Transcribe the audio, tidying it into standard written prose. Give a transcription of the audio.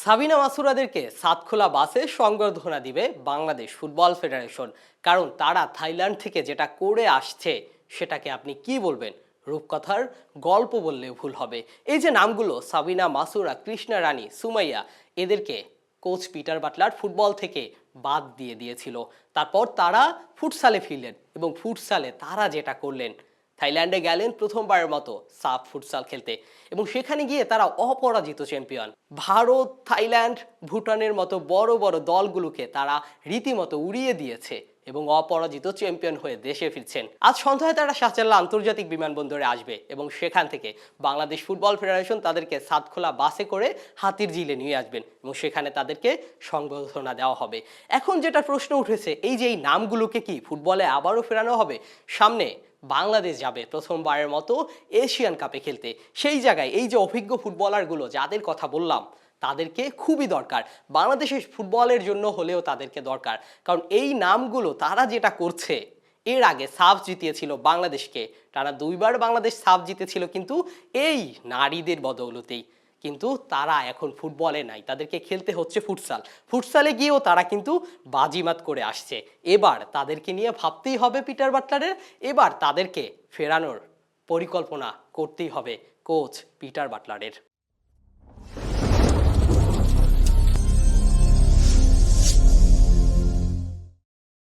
সাবিনা মাসুরাদেরকে সাতখোলা বাসে সংবর্ধনা দিবে বাংলাদেশ ফুটবল ফেডারেশন। কারণ তারা থাইল্যান্ড থেকে যেটা করে আসছে সেটাকে আপনি কি বলবেন? রূপকথার গল্প বললে ভুল হবে। এই যে নামগুলো সাবিনা মাসুরা, কৃষ্ণা রানী, সুমাইয়া, এদেরকে কোচ পিটার বাটলার ফুটবল থেকে বাদ দিয়ে দিয়েছিল। তারপর তারা ফুটসালে ফিরলেন এবং ফুটসালে তারা যেটা করলেন, থাইল্যান্ডে গেলেন প্রথমবারের মতো সাফ ফুটসাল খেলতে এবং সেখানে গিয়ে তারা অপরাজিত চ্যাম্পিয়ন। ভারত, থাইল্যান্ড, ভুটানের মতো বড় বড় দলগুলোকে তারা রীতিমতো উড়িয়ে দিয়েছে এবং অপরাজিত চ্যাম্পিয়ন হয়ে দেশে ফিরছেন। আজ সন্ধ্যায় তারা শাহজালাল আন্তর্জাতিক বিমানবন্দরে আসবে এবং সেখান থেকে বাংলাদেশ ফুটবল ফেডারেশন তাদেরকে সাতখোলা বাসে করে হাতিরঝিলে নিয়ে আসবেন এবং সেখানে তাদেরকে সংবর্ধনা দেওয়া হবে। এখন যেটা প্রশ্ন উঠেছে, এই যে এই নামগুলোকে কি ফুটবলে আবারও ফেরানো হবে? সামনে বাংলাদেশ যাবে প্রথমবারের মতো এশিয়ান কাপে খেলতে। সেই জায়গায় এই যে অভিজ্ঞ ফুটবলারগুলো যাদের কথা বললাম, তাদেরকে খুবই দরকার। বাংলাদেশের ফুটবলের জন্য হলেও তাদেরকে দরকার। কারণ এই নামগুলো তারা যেটা করছে, এর আগে সাফ জিতিয়েছিল বাংলাদেশকে, টানা দুইবার বাংলাদেশ সাফ জিতেছিল কিন্তু এই নারীদের বদৌলতেই। কিন্তু তারা এখন ফুটবলে নাই, তাদেরকে খেলতে হচ্ছে ফুটসাল। ফুটসালে গিয়েও তারা কিন্তু বাজিমাত করে আসছে। এবার তাদেরকে নিয়ে ভাবতেই হবে পিটার বাটলারের, এবার তাদেরকে ফেরানোর পরিকল্পনা করতেই হবে কোচ পিটার বাটলারের।